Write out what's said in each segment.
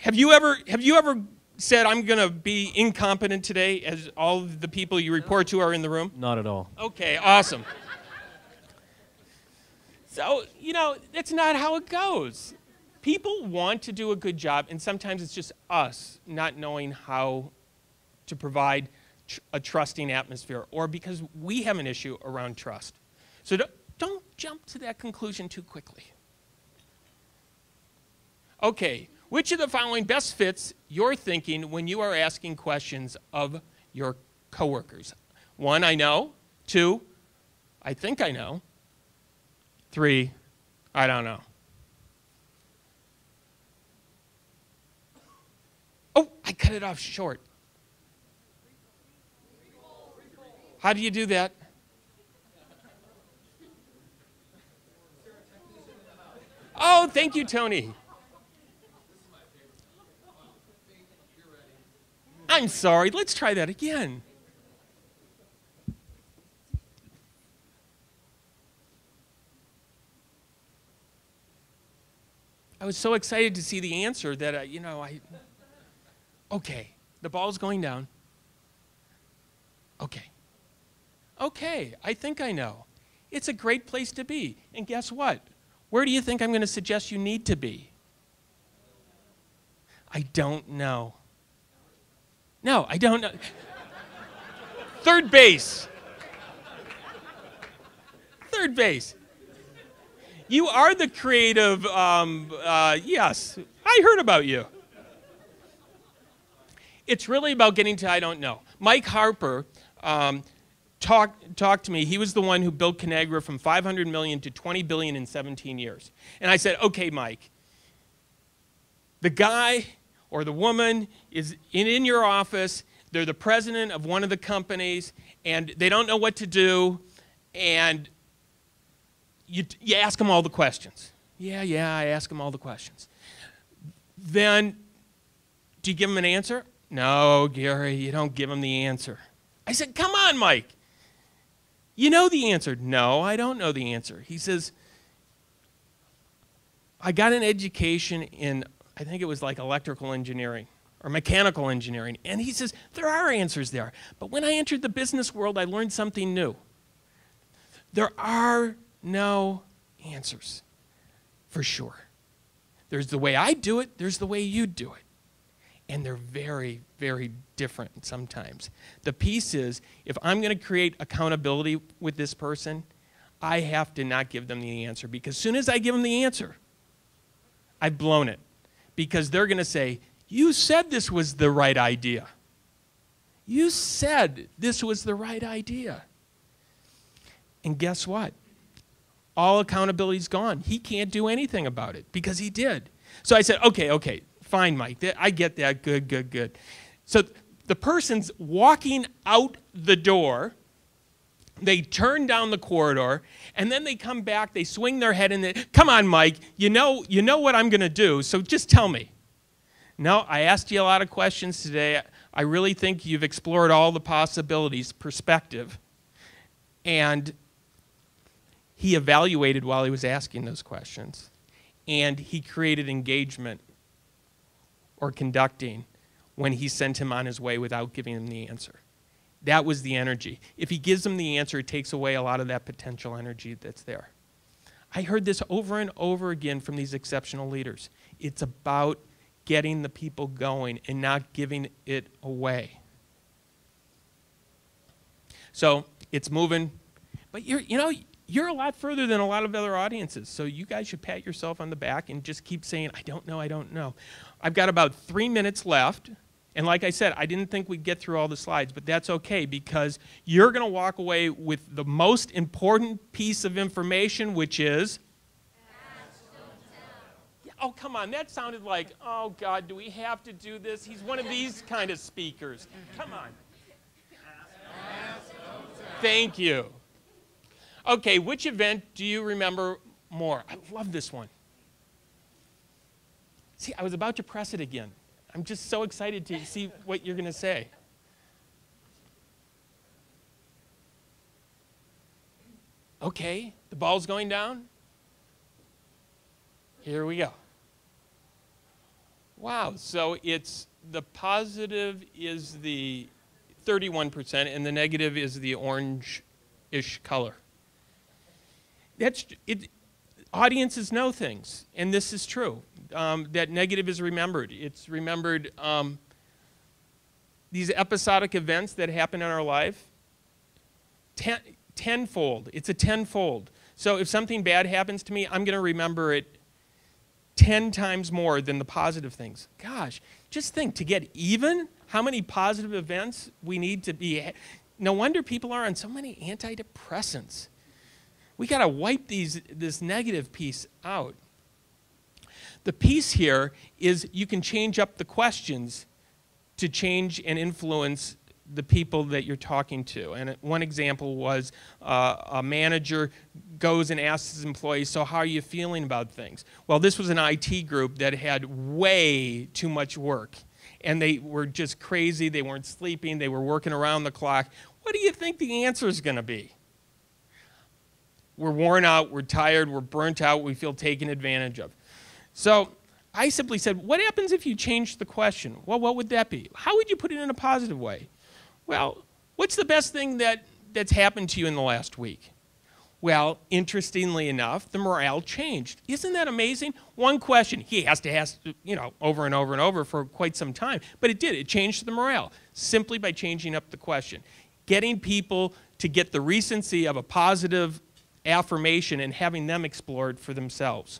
Have you ever said, I'm going to be incompetent today, as all of the people you report to are in the room? Not at all. Okay, awesome. So, you know, that's not how it goes. People want to do a good job, and sometimes it's just us not knowing how to provide a trusting atmosphere, or because we have an issue around trust. So don't jump to that conclusion too quickly. Okay, which of the following best fits your thinking when you are asking questions of your coworkers? 1, I know. 2, I think I know. 3, I don't know. Oh, I cut it off short. How do you do that? Oh, thank you, Tony. I'm sorry. Let's try that again. I was so excited to see the answer that, okay, the ball's going down. Okay. Okay, I think I know. It's a great place to be. And guess what? Where do you think I'm going to suggest you need to be? I don't know. No, I don't know. Third base. Third base. You are the creative, yes, I heard about you. It's really about getting to I don't know. Mike Harper talked to me. He was the one who built Conagra from $500 million to $20 billion in 17 years. And I said, okay, Mike, the guy or the woman is in your office. They're the president of one of the companies, and they don't know what to do, and you ask them all the questions. Yeah, I ask them all the questions. Then, do you give them an answer? No, Gary, you don't give them the answer. I said, come on, Mike. You know the answer. No, I don't know the answer. He says, I got an education in, I think it was like electrical engineering or mechanical engineering. And he says, there are answers there. But when I entered the business world, I learned something new. There are no answers, for sure. There's the way I do it, there's the way you do it. And they're very, very different sometimes. The piece is, if I'm going to create accountability with this person, I have to not give them the answer. Because as soon as I give them the answer, I've blown it. Because they're going to say, you said this was the right idea. You said this was the right idea. And guess what? All accountability's gone. He can't do anything about it because he did. So I said, okay, fine, Mike. I get that. Good. So the person's walking out the door. They turn down the corridor, and then they come back. They swing their head in. Come on, Mike. You know what I'm going to do, so just tell me. No, I asked you a lot of questions today. I really think you've explored all the possibilities, perspective. And he evaluated while he was asking those questions. And he created engagement or conducting when he sent him on his way without giving him the answer. That was the energy. If he gives him the answer, it takes away a lot of that potential energy that's there. I heard this over and over again from these exceptional leaders. It's about getting the people going and not giving it away. So it's moving, but you're a lot further than a lot of other audiences, so you guys should pat yourself on the back and just keep saying, I don't know. I've got about 3 minutes left, and like I said, I didn't think we'd get through all the slides, but that's okay because you're going to walk away with the most important piece of information, which is ask, don't tell. Oh, come on, that sounded like, oh God, do we have to do this? He's one of these kind of speakers. Come on. Ask, don't tell. Thank you. Okay, which event do you remember more? I love this one. See, I was about to press it again. I'm just so excited to see what you're going to say. Okay, the ball's going down. Here we go. Wow, so it's the positive is the 31% and the negative is the orange-ish color. That's it. Audiences know things, and this is true. That negative is remembered. It's remembered these episodic events that happen in our life, tenfold. It's a tenfold. So if something bad happens to me, I'm going to remember it 10 times more than the positive things. Gosh, just think, to get even, how many positive events we need to be. No wonder people are on so many antidepressants. We got to wipe this negative piece out. The piece here is you can change up the questions to change and influence the people that you're talking to. And one example was a manager goes and asks his employees, so how are you feeling about things? Well, this was an IT group that had way too much work. And they were just crazy. They weren't sleeping. They were working around the clock. What do you think the answer is going to be? We're worn out. We're tired. We're burnt out. We feel taken advantage of. So I simply said, what happens if you change the question? Well, what would that be? How would you put it in a positive way? Well, what's the best thing that's happened to you in the last week? Well, interestingly enough, the morale changed. Isn't that amazing? One question, he has to ask, over and over and over for quite some time, but it did. It changed the morale simply by changing up the question. Getting people to get the recency of a positive affirmation and having them explore it for themselves.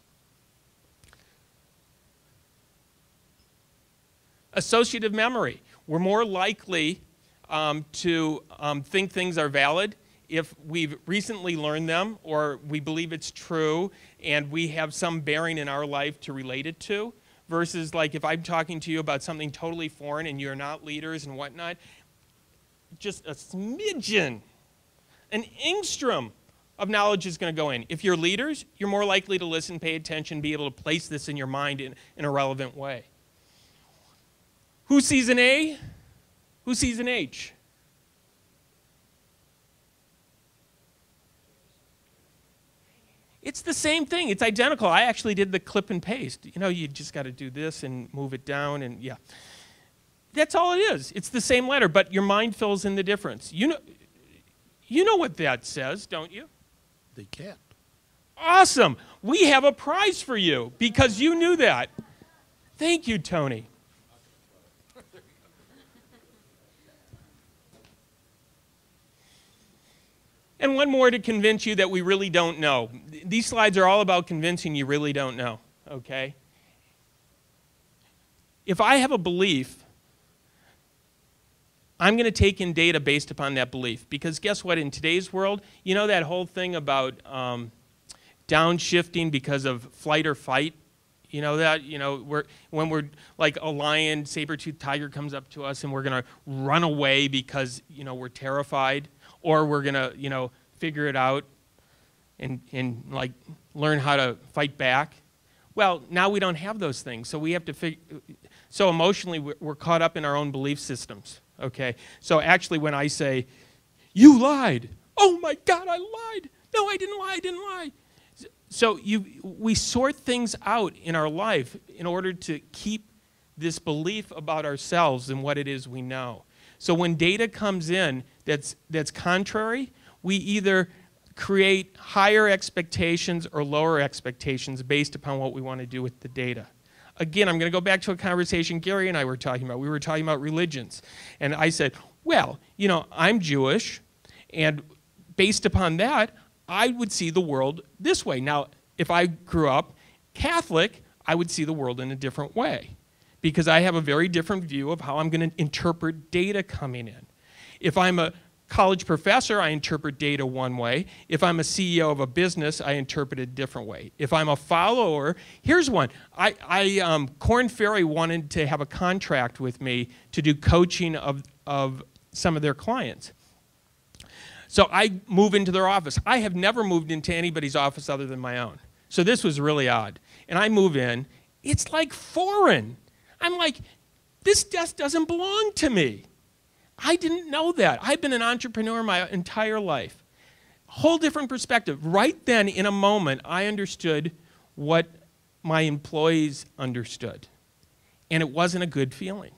Associative memory. We're more likely to think things are valid if we've recently learned them or we believe it's true and we have some bearing in our life to relate it to, versus like if I'm talking to you about something totally foreign and you're not leaders and whatnot, just a smidgen, an angstrom of knowledge is going to go in. If you're leaders, you're more likely to listen, pay attention, be able to place this in your mind in a relevant way. Who sees an A? Who sees an H? It's the same thing. It's identical. I actually did the clip and paste. You just got to do this and move it down, and yeah. That's all it is. It's the same letter, but your mind fills in the difference. You know what that says, don't you? They can't. Awesome. We have a prize for you because you knew that. Thank you, Tony. And one more to convince you that we really don't know. These slides are all about convincing you really don't know, okay? If I have a belief, I'm going to take in data based upon that belief. Because guess what? In today's world, you know that whole thing about downshifting because of flight or fight? You know that? When we're like a lion, saber-toothed tiger comes up to us and we're going to run away because, we're terrified. Or we're going to, figure it out and like learn how to fight back. Well, now we don't have those things. So we have to so emotionally we're caught up in our own belief systems, okay? So actually when I say, you lied. Oh my God, I lied. No, I didn't lie. So we sort things out in our life in order to keep this belief about ourselves and what it is we know. So when data comes in that's contrary, we either create higher expectations or lower expectations based upon what we want to do with the data. Again, I'm going to go back to a conversation Gary and I were talking about. We were talking about religions. And I said, well, I'm Jewish, and based upon that, I would see the world this way. Now, if I grew up Catholic, I would see the world in a different way, because I have a very different view of how I'm going to interpret data coming in. If I'm a college professor, I interpret data one way. If I'm a CEO of a business, I interpret it a different way. If I'm a follower, here's one. Korn Ferry wanted to have a contract with me to do coaching of some of their clients. So I move into their office. I have never moved into anybody's office other than my own. So this was really odd. And I move in. It's like foreign. I'm like, this just doesn't belong to me. I didn't know that. I've been an entrepreneur my entire life. Whole different perspective. Right then, in a moment, I understood what my employees understood. And it wasn't a good feeling.